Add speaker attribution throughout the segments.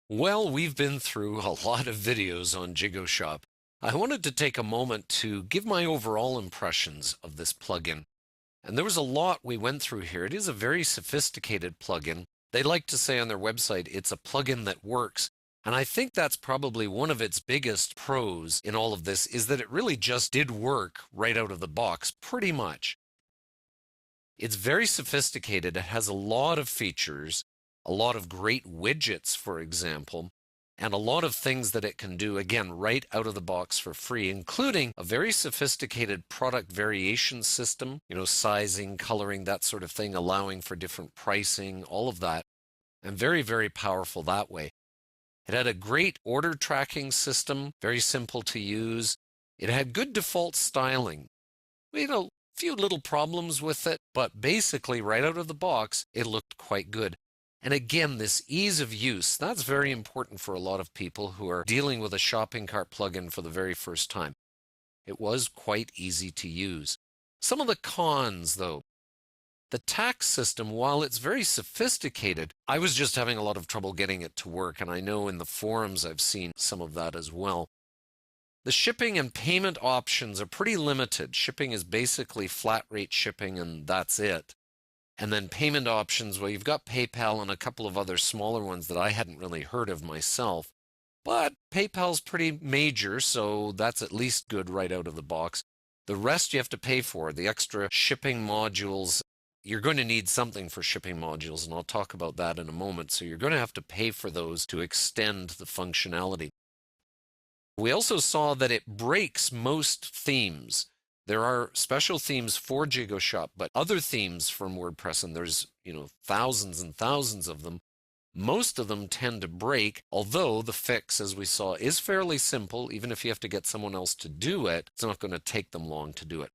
Speaker 1: Well, we've been through a lot of videos on Jigoshop. I wanted to take a moment to give my overall impressions of this plugin. And there was a lot we went through here. It is a very sophisticated plugin. They like to say on their website, it's a plugin that works. And I think that's probably one of its biggest pros in all of this is that it really just did work right out of the box, pretty much. It's very sophisticated. It has a lot of features, a lot of great widgets, for example, and a lot of things that it can do, again, right out of the box for free, including a very sophisticated product variation system, sizing, coloring, that sort of thing, allowing for different pricing, all of that, and very, very powerful that way. It had a great order tracking system, very simple to use. It had good default styling. Few little problems with it, but basically right out of the box, it looked quite good. And again, this ease of use, that's very important for a lot of people who are dealing with a shopping cart plugin for the very first time. It was quite easy to use. Some of the cons, though. The tax system, while it's very sophisticated, I was just having a lot of trouble getting it to work, and I know in the forums I've seen some of that as well. The shipping and payment options are pretty limited. Shipping is basically flat rate shipping and that's it. And then payment options, well, you've got PayPal and a couple of other smaller ones that I hadn't really heard of myself. But PayPal's pretty major, so that's at least good right out of the box. The rest you have to pay for. The extra shipping modules, you're going to need something for shipping modules, and I'll talk about that in a moment. So you're going to have to pay for those to extend the functionality. We also saw that it breaks most themes. There are special themes for Jigoshop, but other themes from WordPress, and there's, thousands and thousands of them, most of them tend to break, although the fix, as we saw, is fairly simple. Even if you have to get someone else to do it, it's not going to take them long to do it.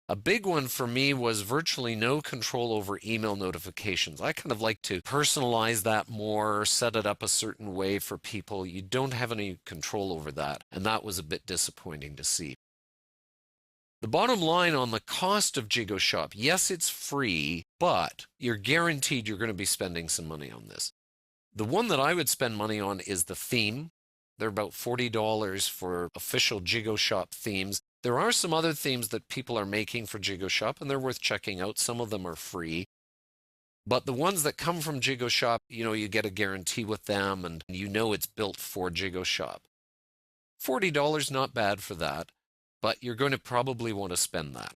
Speaker 1: A big one for me was virtually no control over email notifications. I kind of like to personalize that more, set it up a certain way for people. You don't have any control over that, and that was a bit disappointing to see. The bottom line on the cost of Jigoshop, yes, it's free, but you're guaranteed you're going to be spending some money on this. The one that I would spend money on is the theme. They're about $40 for official Jigoshop themes. There are some other themes that people are making for Jigoshop, and they're worth checking out. Some of them are free. But the ones that come from Jigoshop, you get a guarantee with them, and it's built for Jigoshop. $40, not bad for that, but you're going to probably want to spend that.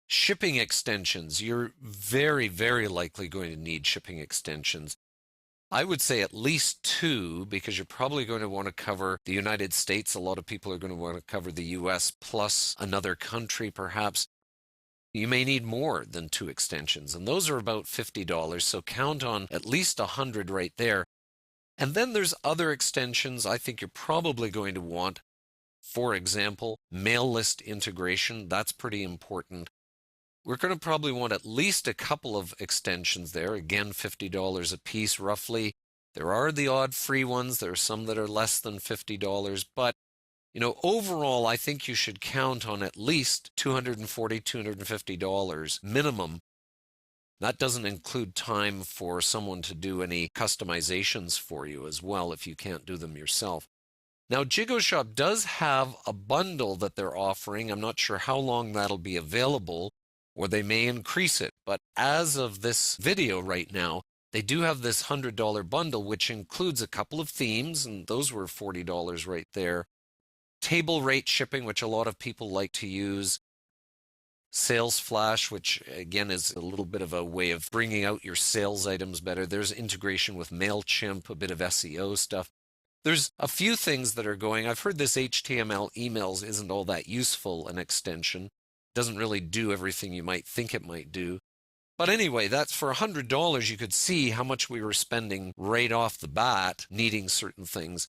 Speaker 1: Shipping extensions, you're very, very likely going to need shipping extensions. I would say at least 2, because you're probably going to want to cover the United States. A lot of people are going to want to cover the US plus another country, perhaps. You may need more than 2 extensions, and those are about $50, so count on at least 100 right there. And then there's other extensions I think you're probably going to want. For example, mail list integration, that's pretty important. We're going to probably want at least a couple of extensions there. Again, $50 a piece, roughly. There are the odd free ones. There are some that are less than $50. But, overall, I think you should count on at least $240, $250 minimum. That doesn't include time for someone to do any customizations for you as well if you can't do them yourself. Now, Jigoshop does have a bundle that they're offering. I'm not sure how long that'll be available, or they may increase it. But as of this video right now, they do have this $100 bundle, which includes a couple of themes, and those were $40 right there. Table rate shipping, which a lot of people like to use. Sales Flash, which again is a little bit of a way of bringing out your sales items better. There's integration with MailChimp, a bit of SEO stuff. There's a few things that are going. I've heard this HTML emails isn't all that useful an extension. Doesn't really do everything you might think it might do. But anyway, that's for $100. You could see how much we were spending right off the bat needing certain things.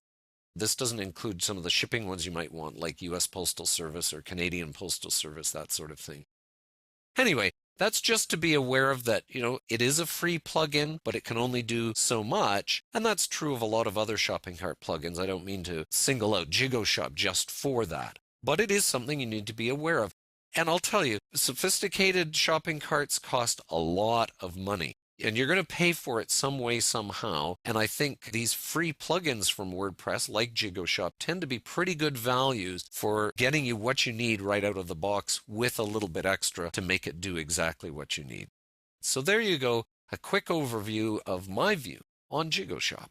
Speaker 1: This doesn't include some of the shipping ones you might want, like US Postal Service or Canadian Postal Service, that sort of thing. Anyway, that's just to be aware of that, it is a free plugin, but it can only do so much. And that's true of a lot of other shopping cart plugins. I don't mean to single out Jigoshop just for that, but it is something you need to be aware of. And I'll tell you, sophisticated shopping carts cost a lot of money. and you're going to pay for it some way, somehow. And I think these free plugins from WordPress, like Jigoshop, tend to be pretty good values for getting you what you need right out of the box with a little bit extra to make it do exactly what you need. So there you go, a quick overview of my view on Jigoshop.